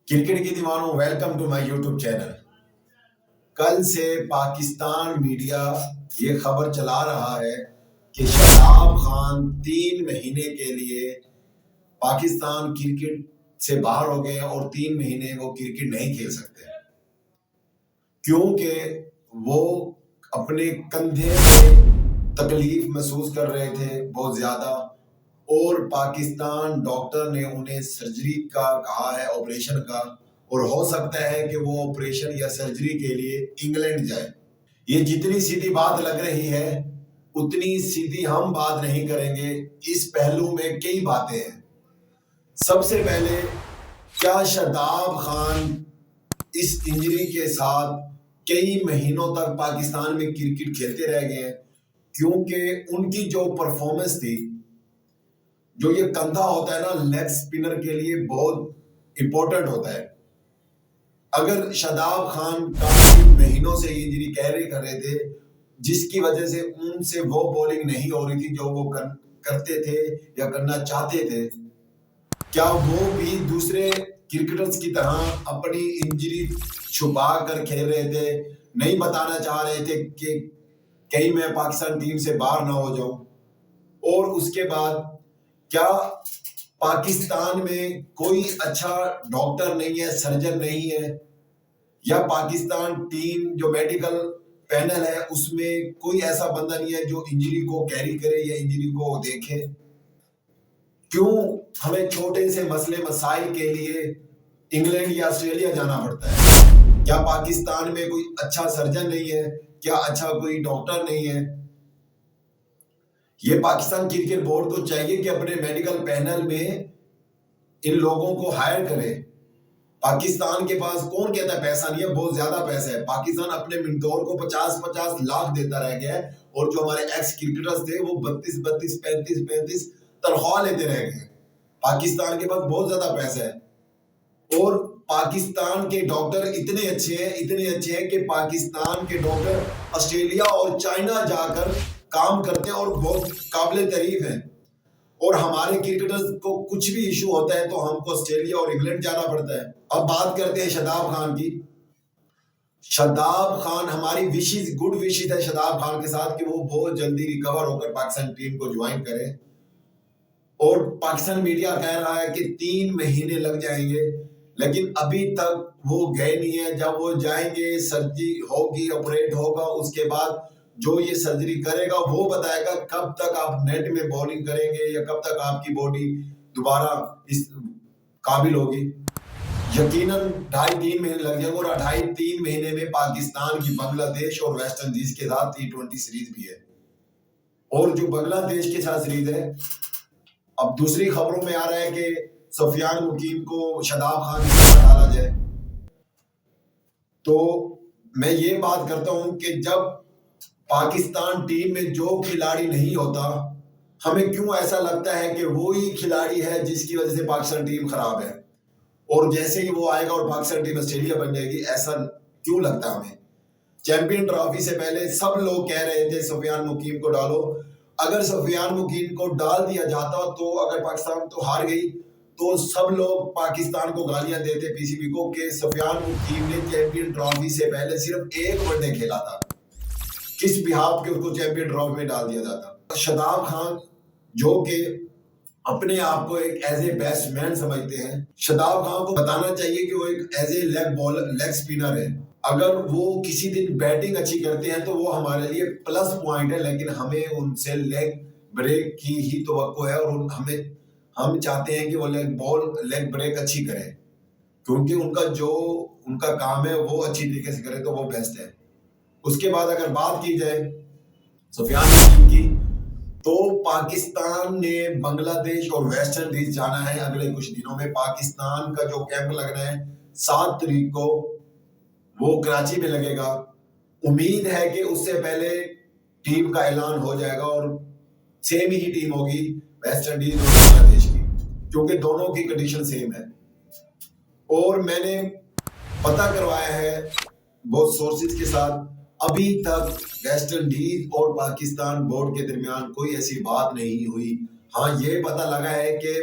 Cricket के दीवानों, welcome to my YouTube channel. कल से पाकिस्तान मीडिया ये खबर चला रहा है कि शदाब खान 3 महीने के लिए पाकिस्तान क्रिकेट से बाहर हो गए और 3 महीने वो क्रिकेट नहीं खेल सकते, क्योंकि वो अपने कंधे में तकलीफ महसूस कर रहे थे बहुत ज्यादा, और पाकिस्तान डॉक्टर ने उन्हें सर्जरी का कहा है, ऑपरेशन का, और हो सकता है कि वो ऑपरेशन या सर्जरी के लिए इंग्लैंड जाए। ये जितनी सीधी बात लग रही है उतनी सीधी हम बात नहीं करेंगे। इस पहलू में कई बातें हैं। सबसे पहले, क्या शदाब खान इस इंजरी के साथ कई महीनों तक पाकिस्तान में क्रिकेट खेलते रह गए हैं? क्योंकि उनकी जो परफॉर्मेंस थी, जो ये कंधा होता है ना, लेग स्पिनर के लिए बहुत इंपॉर्टेंट होता है। अगर शदाब खान काफी महीनों से इंजरी कैरी कर रहे थे, जिसकी वजह से उनसे वो बॉलिंग नहीं हो रही थी जो वो करते थे या करना चाहते थे, क्या वो भी दूसरे क्रिकेटर्स की तरह अपनी इंजरी छुपा कर खेल रहे थे, नहीं बताना चाह रहे थे कि कहीं मैं पाकिस्तान टीम से बाहर ना हो जाऊं? और उसके बाद, क्या पाकिस्तान में कोई अच्छा डॉक्टर नहीं है, सर्जन नहीं है, या पाकिस्तान टीम जो मेडिकल पैनल है उसमें कोई ऐसा बंदा नहीं है जो इंजरी को कैरी करे या इंजरी को देखे? क्यों हमें छोटे से मसले मसाइल के लिए इंग्लैंड या ऑस्ट्रेलिया जाना पड़ता है? क्या पाकिस्तान में कोई अच्छा सर्जन नहीं है? क्या अच्छा कोई डॉक्टर नहीं है? ये पाकिस्तान क्रिकेट बोर्ड को चाहिए कि अपने मेडिकल पैनल में इन लोगों को हायर करे। पाकिस्तान के पास, कौन कहता है पैसा नहीं है, बहुत ज्यादा पैसा है। पाकिस्तान अपने मिनटोर को 50-50 लाख देता रह गया है, और जो हमारे एक्स क्रिकेटर्स थे वो 32-32, 35-35 तनख्वाह लेते रह गए। पाकिस्तान के पास बहुत ज्यादा पैसा है, और पाकिस्तान के डॉक्टर इतने अच्छे हैं कि पाकिस्तान के डॉक्टर ऑस्ट्रेलिया और चाइना जाकर काम करते हैं और बहुत काबिल तारीफ हैं। और हमारे क्रिकेटर्स को कुछ भी इशू होता है तो हमको ऑस्ट्रेलिया और इंग्लैंड जाना पड़ता है। अब बात करते हैं शदाब खान की। शदाब खान, हमारी विशेष गुड विशेष है शदाब खान के साथ कि वो बहुत जल्दी रिकवर होकर पाकिस्तान टीम को ज्वाइन करे। और पाकिस्तान मीडिया कह रहा है कि 3 महीने लग जाएंगे, लेकिन अभी तक वो गए नहीं है। जब वो जाएंगे, सर्जरी होगी, ऑपरेट होगा, उसके बाद जो ये सर्जरी करेगा वो बताएगा कब तक आप नेट में बॉलिंग करेंगे या कब तक आपकी बॉडी दोबारा इस काबिल होगी। यकीनन 2.5-3 महीने लग जाएंगे, और 2.5-3 महीने में पाकिस्तान की बांग्लादेश और वेस्ट इंडीज के साथ T20 सीरीज भी है। और जो बांग्लादेश के साथ सीरीज है, अब दूसरी खबरों में आ रहा है कि सुफियान मुकीम को शदाब खान की तरह डाला जाए। तो मैं ये बात करता हूं कि जब पाकिस्तान टीम में जो खिलाड़ी नहीं होता, हमें क्यों ऐसा लगता है कि वो ही खिलाड़ी है जिसकी वजह से पाकिस्तान टीम खराब है, और जैसे ही वो आएगा और पाकिस्तान टीम ऑस्ट्रेलिया बन जाएगी, ऐसा क्यों लगता है हमें? चैंपियन ट्रॉफी से पहले सब लोग कह रहे थे सुफियान मुकीम को डालो। अगर सुफियान मुकीम को डाल दिया जाता तो अगर पाकिस्तान तो हार गई तो सब लोग पाकिस्तान को गालियां देते, पीसीबी को, कि सुफियान मुकीम ने चैंपियन ट्रॉफी से पहले सिर्फ एक वनडे खेला था, किस बिहाफ के उसको चैंपियन ट्रॉफी में डाल दिया जाता। शदाब खान जो कि अपने आप को एक एज ए बैट्समैन समझते हैं, शदाब खान को बताना चाहिए कि वो एक एज ए लेग स्पिनर है। अगर वो किसी दिन बैटिंग अच्छी करते हैं तो वो हमारे लिए प्लस पॉइंट है, लेकिन हमें उनसे लेग ब्रेक की ही तवक्को है, और हम चाहते हैं कि वो लेग ब्रेक अच्छी करें, क्योंकि उनका काम है वो अच्छी तरीके से करे तो वो बेस्ट है। उसके बाद अगर बात की जाए सुफियान मुकीम की, तो पाकिस्तान ने बांग्लादेश और वेस्ट इंडीज जाना है अगले कुछ दिनों में। पाकिस्तान का जो कैंप लगना है 7 तारीख को, वो कराची में लगेगा। उम्मीद है कि उससे पहले टीम का ऐलान हो जाएगा, और सेम ही टीम होगी वेस्ट इंडीज और बांग्लादेश की, क्योंकि दोनों की कंडीशन सेम है। और मैंने पता करवाया है बहुत सोर्सेज के साथ, अभी तक वेस्ट इंडीज और पाकिस्तान बोर्ड के दरमियान कोई ऐसी बात नहीं हुई। हाँ, ये पता लगा है कि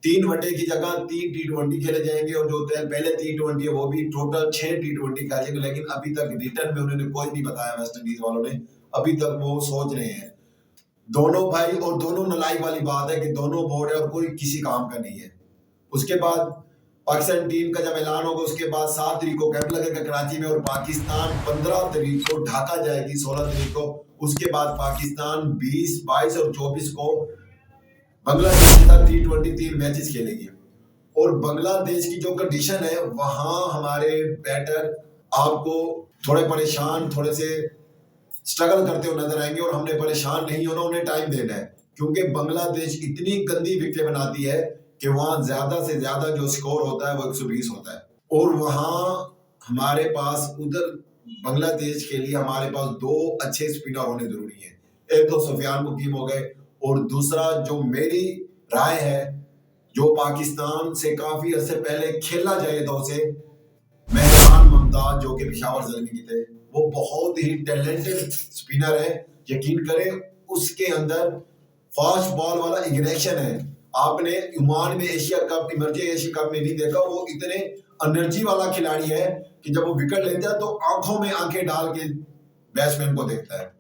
3 वनडे की जगह 3 T20 खेले जाएंगे और जो पहले T20 है वो भी टोटल 6 T20 खेलेंगे, लेकिन अभी तक रिटर्न में उन्होंने कोई नहीं बताया वेस्ट इंडीज वालों ने, अभी तक वो सोच रहे हैं दोनों भाई। और दोनों नलायक वाली बात है कि दोनों बोर्ड है और कोई किसी काम का नहीं है। उसके बाद पाकिस्तान टीम का जब ऐलान होगा उसके बाद 7 तारीख को कैंप लगेगा कराची में और पाकिस्तान 15 तारीख को ढाका जाएगी, 16 तारीख को। उसके बाद पाकिस्तान 20, 22 और 24 को बांग्लादेश के साथ T20 3 मैचेस खेलेगी। और बांग्लादेश की जो कंडीशन है वहां हमारे बैटर आपको थोड़े परेशान, थोड़े से स्ट्रगल करते हुए नजर आएंगे और हमने परेशान नहीं होना, उन्हें टाइम देना है, क्योंकि बांग्लादेश इतनी गंदी विकेट बनाती है कि वहां ज्यादा से ज्यादा जो स्कोर होता है वो 120 होता है। और वहां हमारे पास उधर बांग्लादेश के लिए हमारे पास 2 अच्छे स्पिनर होने जरूरी है। एक तो सुफियान मुकीम हो गए और दूसरा जो मेरी राय है जो पाकिस्तान से काफी अर्से पहले खेला जाए तो उसे मेहरान मुमताज जो कि पेशावर ज़ल्मी के थे, वो बहुत ही टैलेंटेड स्पिनर है। यकीन करें उसके अंदर फास्ट बॉल वाला एग्रेशन है। आपने ओमान में Asia cup, emerging Asia cup में नहीं देखा, वो इतने एनर्जी वाला खिलाड़ी है कि जब वो विकेट लेता है तो आंखों में आंखें डाल के बैट्समैन को देखता है।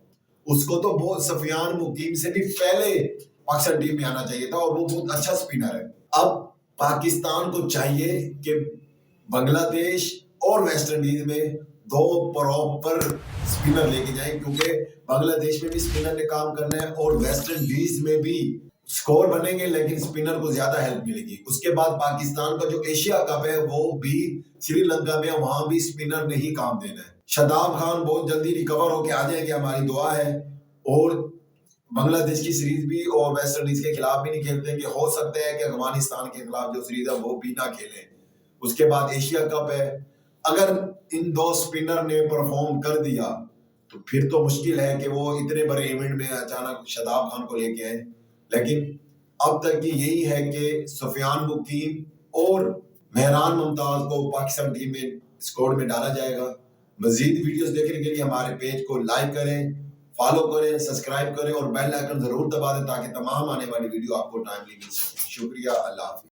उसको तो बहुत सुफियान मुकीम से भी पहले पाकिस्तान टीम में आना चाहिए था और वो बहुत अच्छा स्पिनर है। अब पाकिस्तान को चाहिए कि बांग्लादेश और वेस्ट इंडीज में 2 प्रॉपर स्पिनर लेके जाएं, क्योंकि बांग्लादेश में भी स्पिनर ने काम करना है और वेस्ट इंडीज में भी स्कोर बनेंगे लेकिन स्पिनर को ज्यादा हेल्प मिलेगी। उसके बाद पाकिस्तान का जो एशिया कप है वो भी श्रीलंका में, वहां भी स्पिनर ने ही काम देना है। शादाब खान बहुत जल्दी रिकवर होके आ जाएंगे, हमारी दुआ है। और बांग्लादेश की सीरीज भी और वेस्ट इंडीज के खिलाफ भी नहीं खेलते हैं कि हो सकता है कि अफगानिस्तान के खिलाफ जो सीरीज है वो भी ना खेलें। उसके बाद एशिया कप है, अगर इन 2 स्पिनर ने परफॉर्म कर दिया तो फिर तो मुश्किल है कि वो इतने बड़े इवेंट में अचानक शादाब खान को लेके आए। लेकिन अब तक की यही है कि सुफियान मुकीम और मेहरान मुमताज को पाकिस्तान टीम में स्क्वाड में डाला जाएगा। मजीद वीडियोस देखने के लिए हमारे पेज को लाइक करें, फॉलो करें, सब्सक्राइब करें और बेल आइकन जरूर दबा दें ताकि तमाम आने वाली वीडियो आपको टाइमली मिल सके। शुक्रिया, अल्लाह हाफिज़।